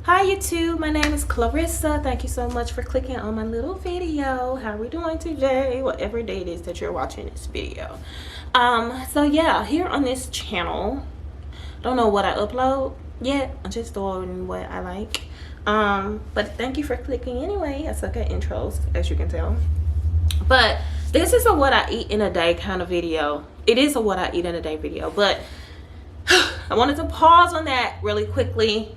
Hi YouTube, my name is Clarissa. Thank you so much for clicking on my little video. How are we doing today? Whatever day it is that you're watching this video. So yeah, here on this channel, don't know what I upload yet. I'm just doing what I like. But thank you for clicking anyway. I suck at intros, as you can tell. But this is a what I eat in a day kind of video. It is a what I eat in a day video, but I wanted to pause on that really quickly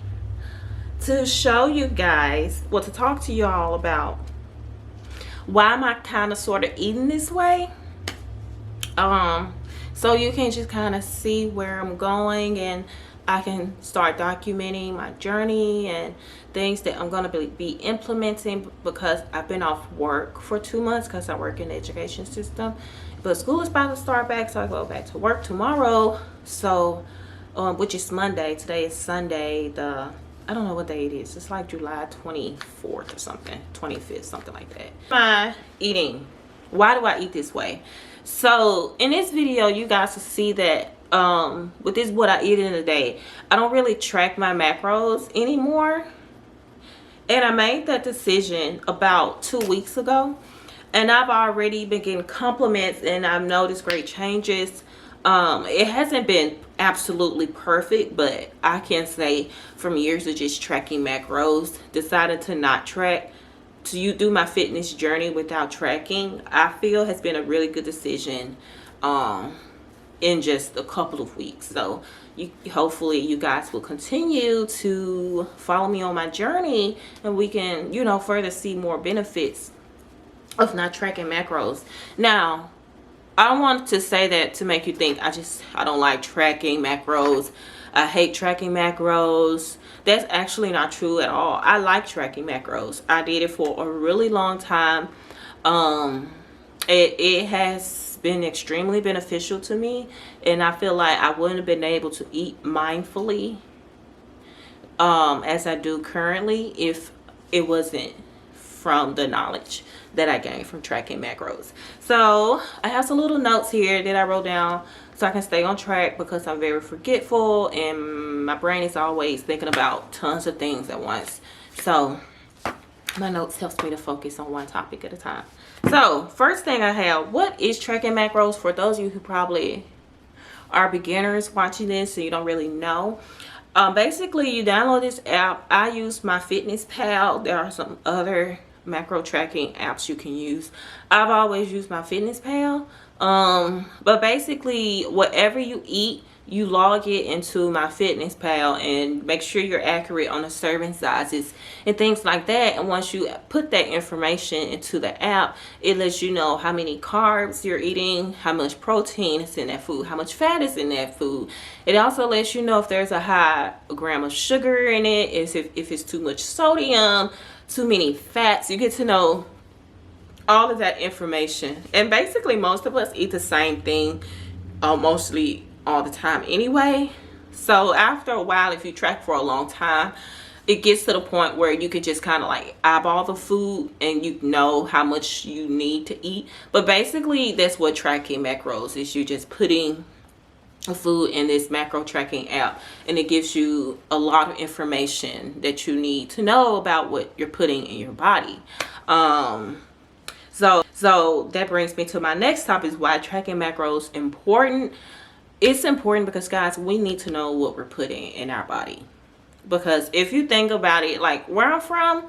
to show you guys, well, to talk to y'all about why am I kind of sort of eating this way, so you can just kind of see where I'm going, and I can start documenting my journey and things that I'm going to be implementing, because I've been off work for 2 months because I work in the education system, but school is about to start back, so I go back to work tomorrow. So which is Monday. Today is Sunday, I don't know what day it is. It's like July 24th or something, 25th, something like that. My eating, why do I eat this way? So in this video, you guys will see that with this what I eat in a day, I don't really track my macros anymore. And I made that decision about 2 weeks ago, and I've already been getting compliments and I've noticed great changes. It hasn't been absolutely perfect, but I can say from years of just tracking macros, decided to not track, to do my fitness journey without tracking, I feel has been a really good decision in just a couple of weeks. So hopefully you guys will continue to follow me on my journey, and we can, you know, further see more benefits of not tracking macros. Now, I don't want to say that to make you think I don't like tracking macros. I hate tracking macros. That's actually not true at all. I like tracking macros. I did it for a really long time. It has been extremely beneficial to me, and I feel like I wouldn't have been able to eat mindfully as I do currently if it wasn't from the knowledge that I gained from tracking macros. So I have some little notes here that I wrote down so I can stay on track, because I'm very forgetful and my brain is always thinking about tons of things at once. So my notes helps me to focus on one topic at a time. So first thing I have, what is tracking macros? For those of you who probably are beginners watching this and you don't really know, basically you download this app. I use my Fitness Pal. There are some other macro tracking apps you can use. I've always used my Fitness Pal, but basically whatever you eat, you log it into my Fitness Pal and make sure you're accurate on the serving sizes and things like that. And once you put that information into the app, it lets you know how many carbs you're eating, how much protein is in that food, how much fat is in that food. It also lets you know if there's a high gram of sugar in it, if it's too much sodium, too many fats. You get to know all of that information. And basically most of us eat the same thing mostly all the time anyway. So after a while, if you track for a long time, it gets to the point where you can just kind of like eyeball the food and you know how much you need to eat. But basically that's what tracking macros is. You just putting food in this macro tracking app, and it gives you a lot of information that you need to know about what you're putting in your body. So that brings me to my next topic, is why tracking macros important. It's important because, guys, we need to know what we're putting in our body, because if you think about it, like where I'm from,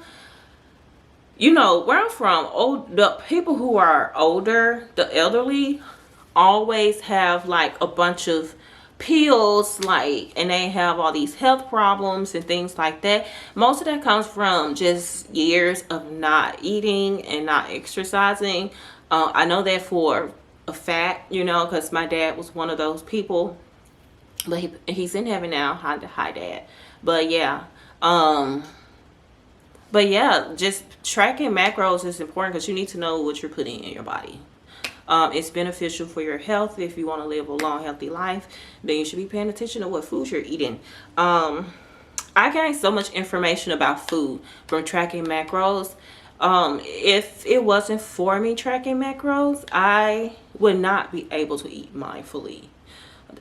you know, where I'm from, the people who are older, the elderly, always have like a bunch of pills, like, and they have all these health problems and things like that. Most of that comes from just years of not eating and not exercising. I know that for a fact, you know, because my dad was one of those people, but he's in heaven now. Hi dad. But yeah, just tracking macros is important because you need to know what you're putting in your body. It's beneficial for your health. If you want to live a long, healthy life, then you should be paying attention to what foods you're eating. I gained so much information about food from tracking macros. If it wasn't for me tracking macros, I would not be able to eat mindfully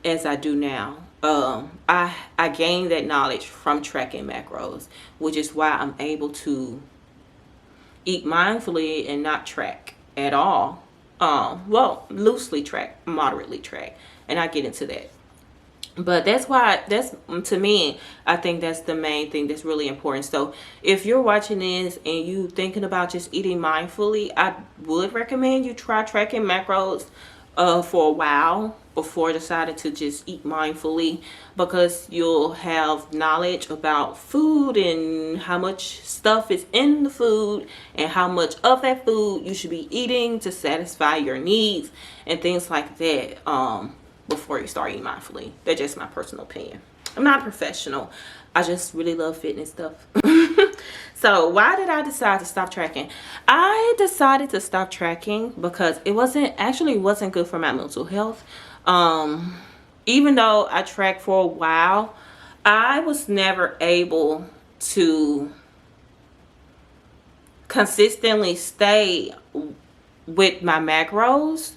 as I do now. I gained that knowledge from tracking macros, which is why I'm able to eat mindfully and not track at all. Well, loosely track, moderately track, and I get into that. But that's, to me, I think that's the main thing that's really important. So if you're watching this and you thinking about just eating mindfully, I would recommend you try tracking macros for a while before deciding to just eat mindfully, because you'll have knowledge about food and how much stuff is in the food and how much of that food you should be eating to satisfy your needs and things like that. Before you start eating mindfully. That's just my personal opinion. I'm not a professional. I just really love fitness stuff. So why did I decide to stop tracking? I decided to stop tracking because it wasn't good for my mental health. Even though I tracked for a while, I was never able to consistently stay with my macros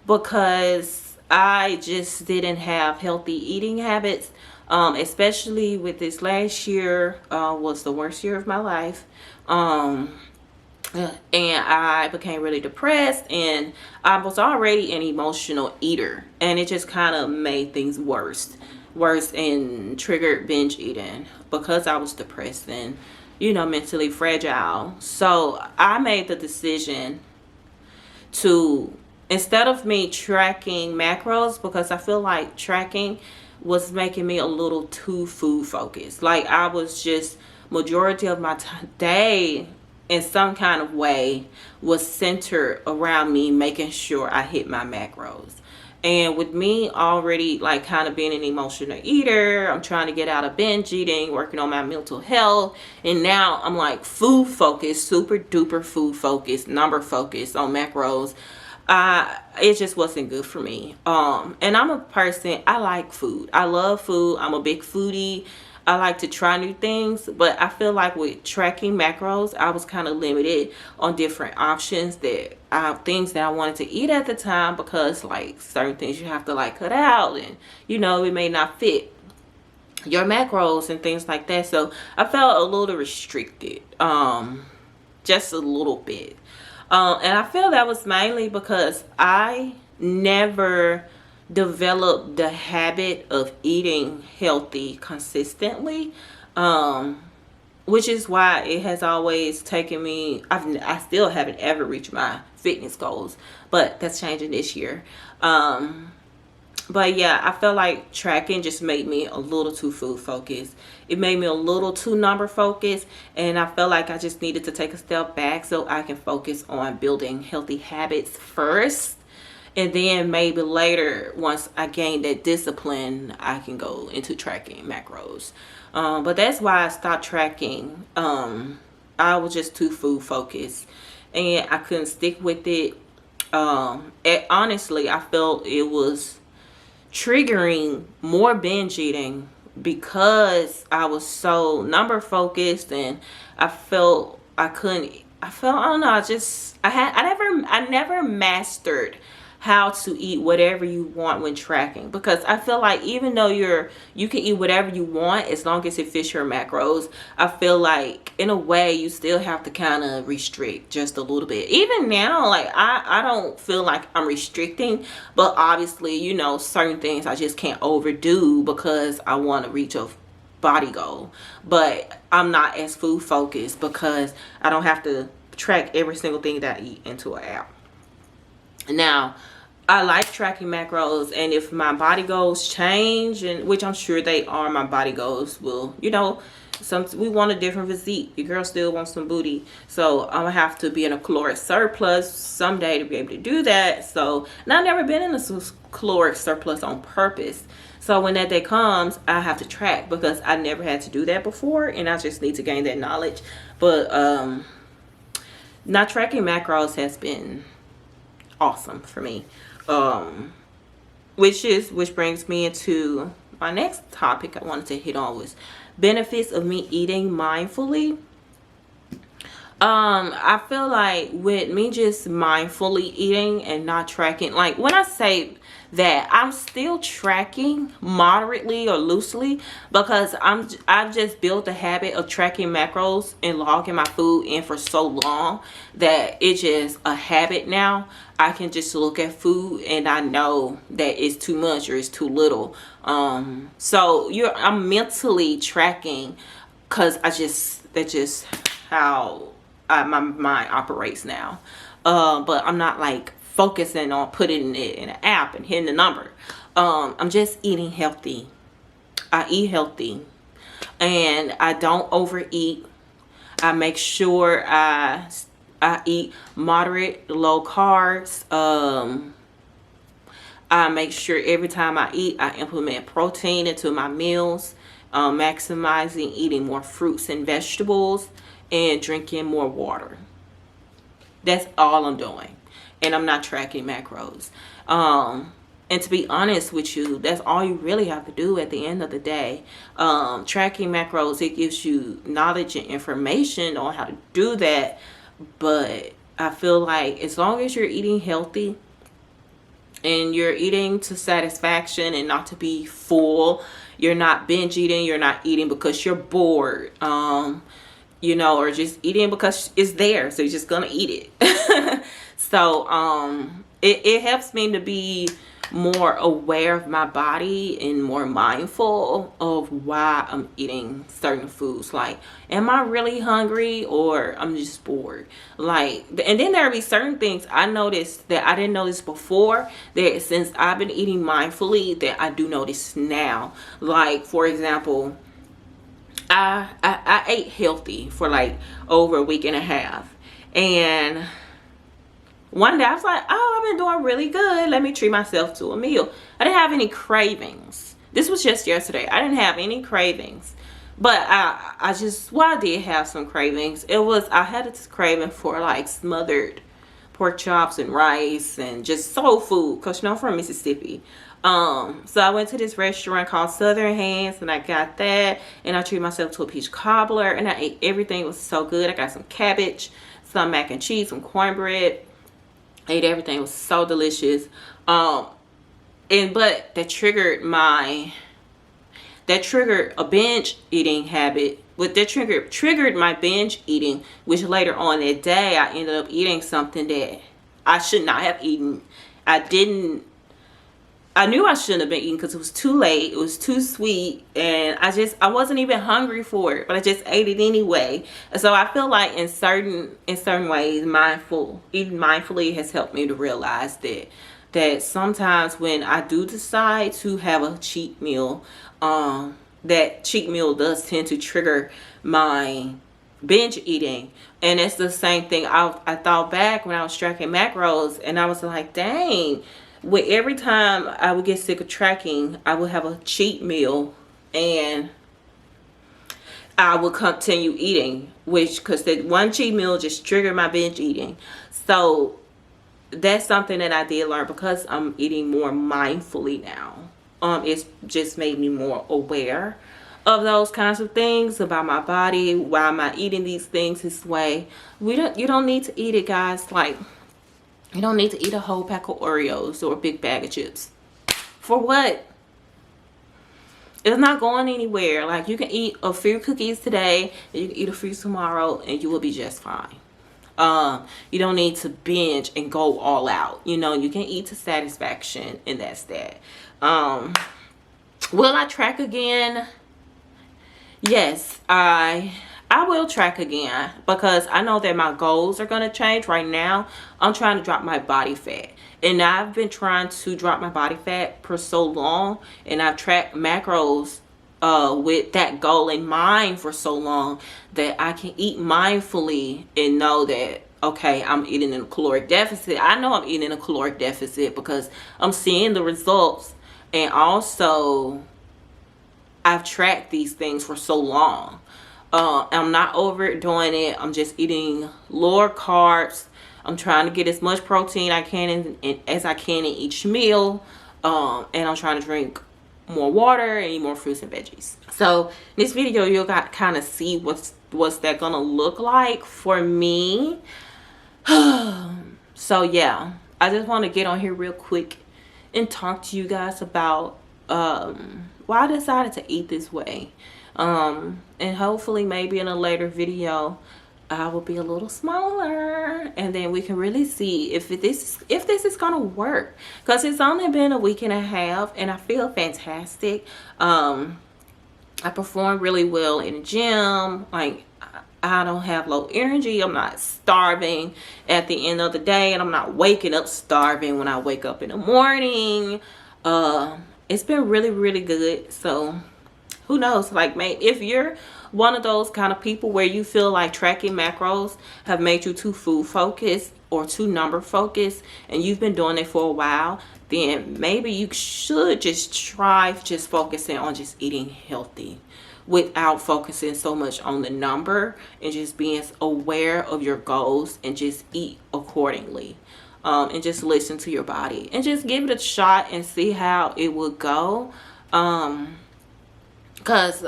because I just didn't have healthy eating habits, especially with this last year was the worst year of my life. And I became really depressed, and I was already an emotional eater, and it just kind of made things worse and triggered binge eating because I was depressed and, mentally fragile. So I made the decision to, instead of me tracking macros, because I feel like tracking was making me a little too food focused. Like I was just, majority of my day in some kind of way was centered around me making sure I hit my macros. And with me already like kind of being an emotional eater, I'm trying to get out of binge eating, working on my mental health. And now I'm like food focused, super duper food focused, number focused on macros. It just wasn't good for me. And I'm a person, I like food. I love food. I'm a big foodie. I like to try new things, but I feel like with tracking macros, I was kind of limited on different options that things that I wanted to eat at the time, because like certain things you have to like cut out, and it may not fit your macros and things like that. So I felt a little restricted, just a little bit. And I feel that was mainly because I never developed the habit of eating healthy consistently, which is why it has always taken me, I still haven't ever reached my fitness goals, but that's changing this year. But yeah, I felt like tracking just made me a little too food focused. It made me a little too number focused, and I felt like I just needed to take a step back so I can focus on building healthy habits first. And then maybe later, once I gain that discipline, I can go into tracking macros. But that's why I stopped tracking. I was just too food focused, and I couldn't stick with it. Honestly, I felt it was triggering more binge eating because I was so number focused, and I felt I couldn't. I don't know. I never mastered how to eat whatever you want when tracking, because I feel like even though you can eat whatever you want as long as it fits your macros, I feel like in a way you still have to kind of restrict just a little bit. Even now, like I don't feel like I'm restricting, but obviously certain things I just can't overdo because I want to reach a body goal. But I'm not as food focused because I don't have to track every single thing that I eat into an app. Now, I like tracking macros, and if my body goals change, and which I'm sure they are, my body goals will, we want a different physique. Your girl still wants some booty, so I'm gonna have to be in a caloric surplus someday to be able to do that. So, and I've never been in a caloric surplus on purpose. So when that day comes, I have to track because I never had to do that before, and I just need to gain that knowledge. But not tracking macros has been awesome for me. Which brings me into my next topic I wanted to hit on, was benefits of me eating mindfully. I feel like with me just mindfully eating and not tracking, like when I say that, I'm still tracking moderately or loosely, because I've just built a habit of tracking macros and logging my food in for so long that it's just a habit now. I can just look at food and I know that it's too much or it's too little. So I'm mentally tracking, because that's just how my mind operates now. But I'm not like focusing on putting it in an app and hitting the number. I'm just eating healthy. I eat healthy and I don't overeat. I make sure I eat moderate, low carbs. I make sure every time I eat, I implement protein into my meals, maximizing eating more fruits and vegetables, and drinking more water. That's all I'm doing. And I'm not tracking macros. And to be honest with you, that's all you really have to do at the end of the day. Tracking macros, it gives you knowledge and information on how to do that. But I feel like as long as you're eating healthy and you're eating to satisfaction and not to be full, you're not binge eating, you're not eating because you're bored, you know, or just eating because it's there, so you're just gonna eat it. So it helps me to be more aware of my body and more mindful of why I'm eating certain foods. Like, am I really hungry or I'm just bored? Like, and then there'll be certain things I noticed that I didn't notice before, that since I've been eating mindfully, that I do notice now. Like, for example, I ate healthy for like over a week and a half, and one day I was like, oh, I've been doing really good, let me treat myself to a meal. I didn't have any cravings. This was just yesterday. I didn't have any cravings, but I did have some cravings. I had a craving for like smothered pork chops and rice and just soul food, because you know I'm from Mississippi. So I went to this restaurant called Southern Hands and I got that, and I treated myself to a peach cobbler, and I ate everything. It was so good. I got some cabbage, some mac and cheese, some cornbread. Ate everything. It was so delicious. But that triggered a binge eating habit. But that triggered my binge eating, which later on that day I ended up eating something that I should not have eaten. I knew I shouldn't have been eating because it was too late. It was too sweet, and I wasn't even hungry for it, but I just ate it anyway. And so I feel like in certain ways, eating mindfully has helped me to realize that sometimes when I do decide to have a cheat meal, that cheat meal does tend to trigger my binge eating. And it's the same thing I thought back when I was tracking macros, and I was like, dang. With every time I would get sick of tracking, I would have a cheat meal and I would continue eating, because that one cheat meal just triggered my binge eating. So that's something that I did learn, because I'm eating more mindfully now. It's just made me more aware of those kinds of things about my body. Why am I eating these things this way? You don't need to eat it, guys. Like, you don't need to eat a whole pack of Oreos or a big bag of chips. For what? It's not going anywhere. Like, you can eat a few cookies today, and you can eat a few tomorrow, and you will be just fine. You don't need to binge and go all out. You know, you can eat to satisfaction, and that's that. Will I track again? Yes, I will track again, because I know that my goals are going to change. Right now, I'm trying to drop my body fat. And I've been trying to drop my body fat for so long. And I've tracked macros with that goal in mind for so long, that I can eat mindfully and know that, okay, I'm eating in a caloric deficit. I know I'm eating in a caloric deficit because I'm seeing the results. And also, I've tracked these things for so long. I'm not overdoing it. I'm just eating lower carbs. I'm trying to get as much protein as I can in each meal. And I'm trying to drink more water and eat more fruits and veggies. So in this video, you'll kind of see what's what's that gonna look like for me. So yeah, I just want to get on here real quick and talk to you guys about why I decided to eat this way. And hopefully maybe in a later video I will be a little smaller, and then we can really see if this is gonna work, because it's only been a week and a half and I feel fantastic. I perform really well in the gym. Like, I don't have low energy. I'm not starving at the end of the day, and I'm not waking up starving when I wake up in the morning. It's been really, really good. So who knows, like, maybe if you're one of those kind of people where you feel like tracking macros have made you too food focused or too number focused, and you've been doing it for a while, then maybe you should just try just focusing on just eating healthy without focusing so much on the number, and just being aware of your goals and just eat accordingly. And just listen to your body and just give it a shot and see how it would go. Because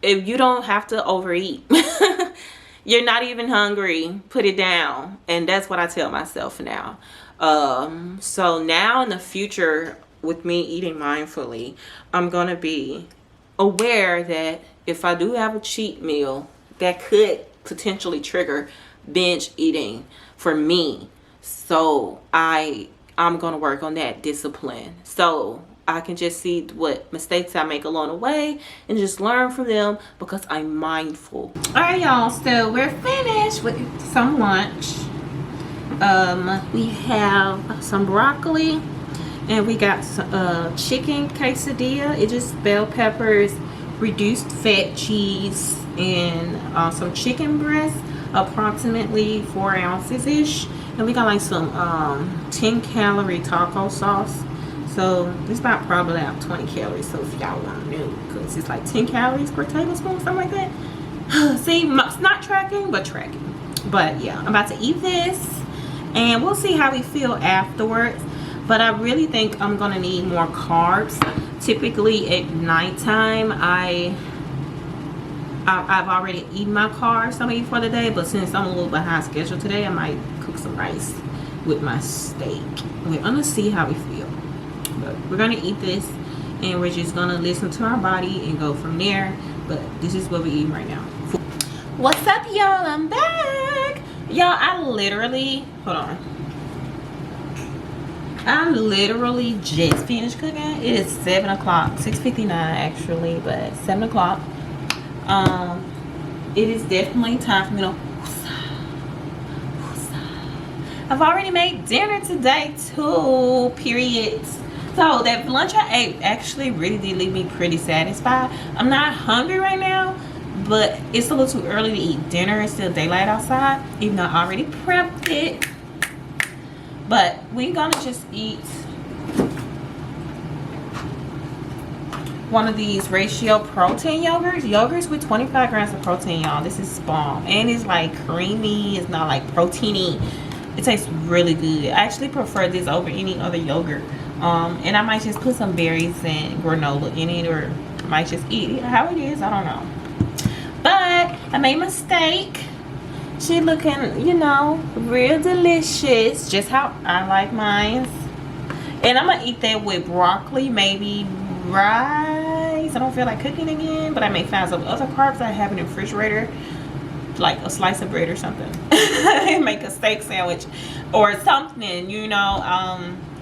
if you don't have to overeat, you're not even hungry, put it down. And that's what I tell myself now. So now in the future, with me eating mindfully, I'm going to be aware that if I do have a cheat meal, that could potentially trigger binge eating for me. So I'm going to work on that discipline, so I can just see what mistakes I make along the way and just learn from them, because I'm mindful. All right, y'all, so we're finished with some lunch. We have some broccoli, and we got some chicken quesadilla. It's just bell peppers, reduced fat cheese, and some chicken breast, approximately 4 ounces ish. And we got like some 10-calorie taco sauce. So this about probably about 20 calories. So if y'all want to know, because it's like 10 calories per tablespoon, something like that. See, it's not tracking, but tracking. But yeah, I'm about to eat this, and we'll see how we feel afterwards. But I really think I'm gonna need more carbs. Typically at nighttime, I've already eaten my carbs I'm eating for the day, but since I'm a little behind schedule today, I might cook some rice with my steak. Okay, I'm gonna see how we feel. But we're gonna eat this, and we're just gonna listen to our body and go from there. But this is what we're eating right now. What's up, y'all? I'm back. Y'all, I literally just finished cooking. It is 7 o'clock, 6:59 actually, but 7 o'clock. It is definitely time for me to I've already made dinner today too, period. So that lunch I ate actually really did leave me pretty satisfied. I'm not hungry right now, but it's a little too early to eat dinner. It's still daylight outside, even though I already prepped it. But we're gonna just eat one of these ratio protein yogurts with 25 grams of protein, y'all. This is bomb, and it's like creamy. It's not like proteiny. It tastes really good. I actually prefer this over any other yogurt. And I might just put some berries and granola in it, or I might just eat it how it is. I don't know. But I made my steak. She looking, you know, real delicious, just how I like mine. And I'm gonna eat that with broccoli, maybe rice. I don't feel like cooking again, but I may find some other carbs I have in the refrigerator, like a slice of bread or something. Make a steak sandwich or something, you know.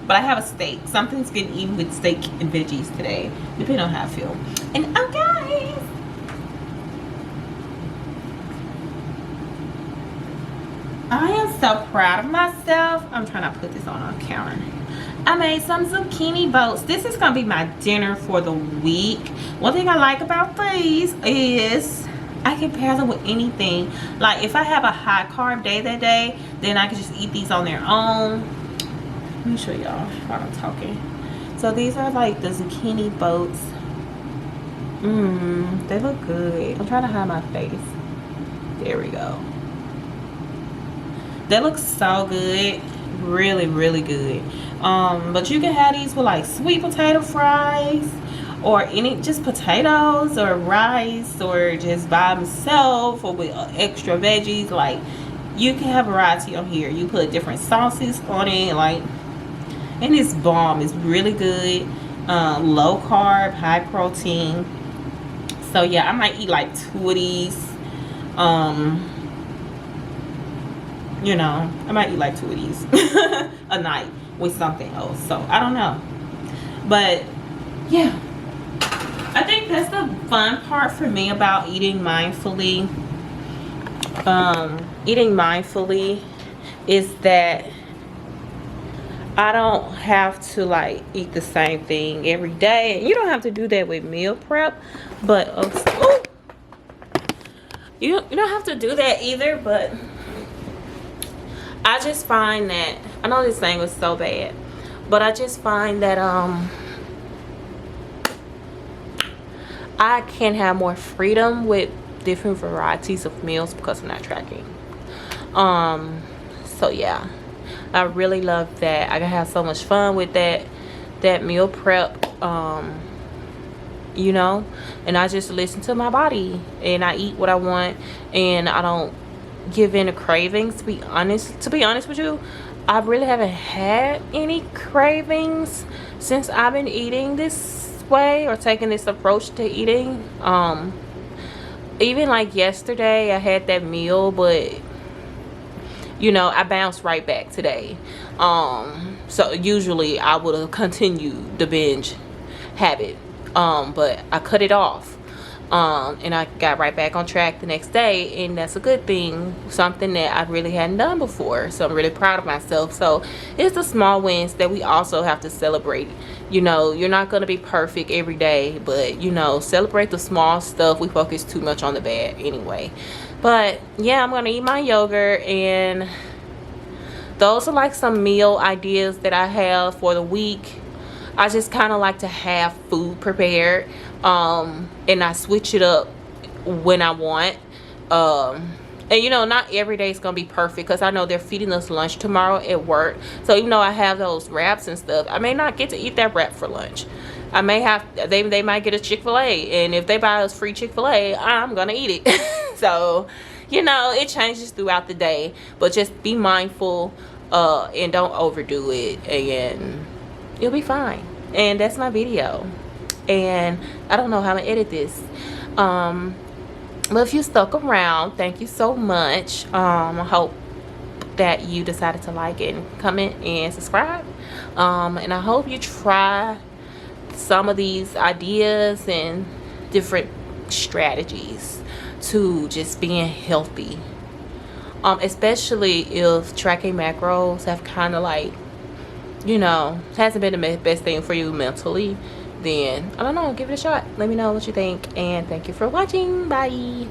But I have a steak. Something's getting eaten with steak and veggies today, depending on how I feel. And oh, guys, I am so proud of myself. I'm trying to put this on a counter. I made some zucchini boats. This is gonna be my dinner for the week. One thing I like about these is I can pair them with anything. Like if I have a high carb day that day, then I can just eat these on their own. Let me show y'all while I'm talking. So these are like the zucchini boats. They look good. I'm trying to hide my face. There we go. They look so good. Really, really good. But you can have these with like sweet potato fries, or any, just potatoes or rice, or just by himself or with extra veggies. Like, you can have variety on here. You put different sauces on it, like, and this bomb is really good. Low carb, high protein. So yeah, I might eat like 2 of these. You know, I might eat like 2 of these a night with something else. So I don't know, but yeah, I think that's the fun part for me about eating mindfully. Eating mindfully is that I don't have to like eat the same thing every day. You don't have to do that with meal prep, but you don't have to do that either. But I just find that, I know this thing was so bad, but I just find that I can have more freedom with different varieties of meals because I'm not tracking. So yeah, I really love that. I can have so much fun with that meal prep, you know, and I just listen to my body and I eat what I want, and I don't give in to cravings. To be honest with you, I really haven't had any cravings since I've been eating this way or taking this approach to eating. Even like yesterday I had that meal, but you know, I bounced right back today. So usually I would have continued the binge habit, but I cut it off, and I got right back on track the next day, and that's a good thing, something that I really hadn't done before. So I'm really proud of myself. So it's the small wins that we also have to celebrate. You know, you're not going to be perfect every day, but you know, celebrate the small stuff. We focus too much on the bad anyway. But yeah, I'm gonna eat my yogurt, and those are like some meal ideas that I have for the week. I just kind of like to have food prepared, and I switch it up when I want. And you know, not every day is gonna be perfect, because I know they're feeding us lunch tomorrow at work. So even though I have those wraps and stuff, I may not get to eat that wrap for lunch. I may have, they might get a Chick-fil-A, and if they buy us free Chick-fil-A, I'm gonna eat it. So you know, it changes throughout the day, but just be mindful, and don't overdo it, and you'll be fine. And that's my video, and I don't know how to edit this, but if you stuck around, thank you so much. I hope that you decided to like it and comment and subscribe, and I hope you try some of these ideas and different strategies to just being healthy, especially if tracking macros have kind of like, you know, hasn't been the best thing for you mentally. Then I don't know, give it a shot. Let me know what you think, and thank you for watching. Bye.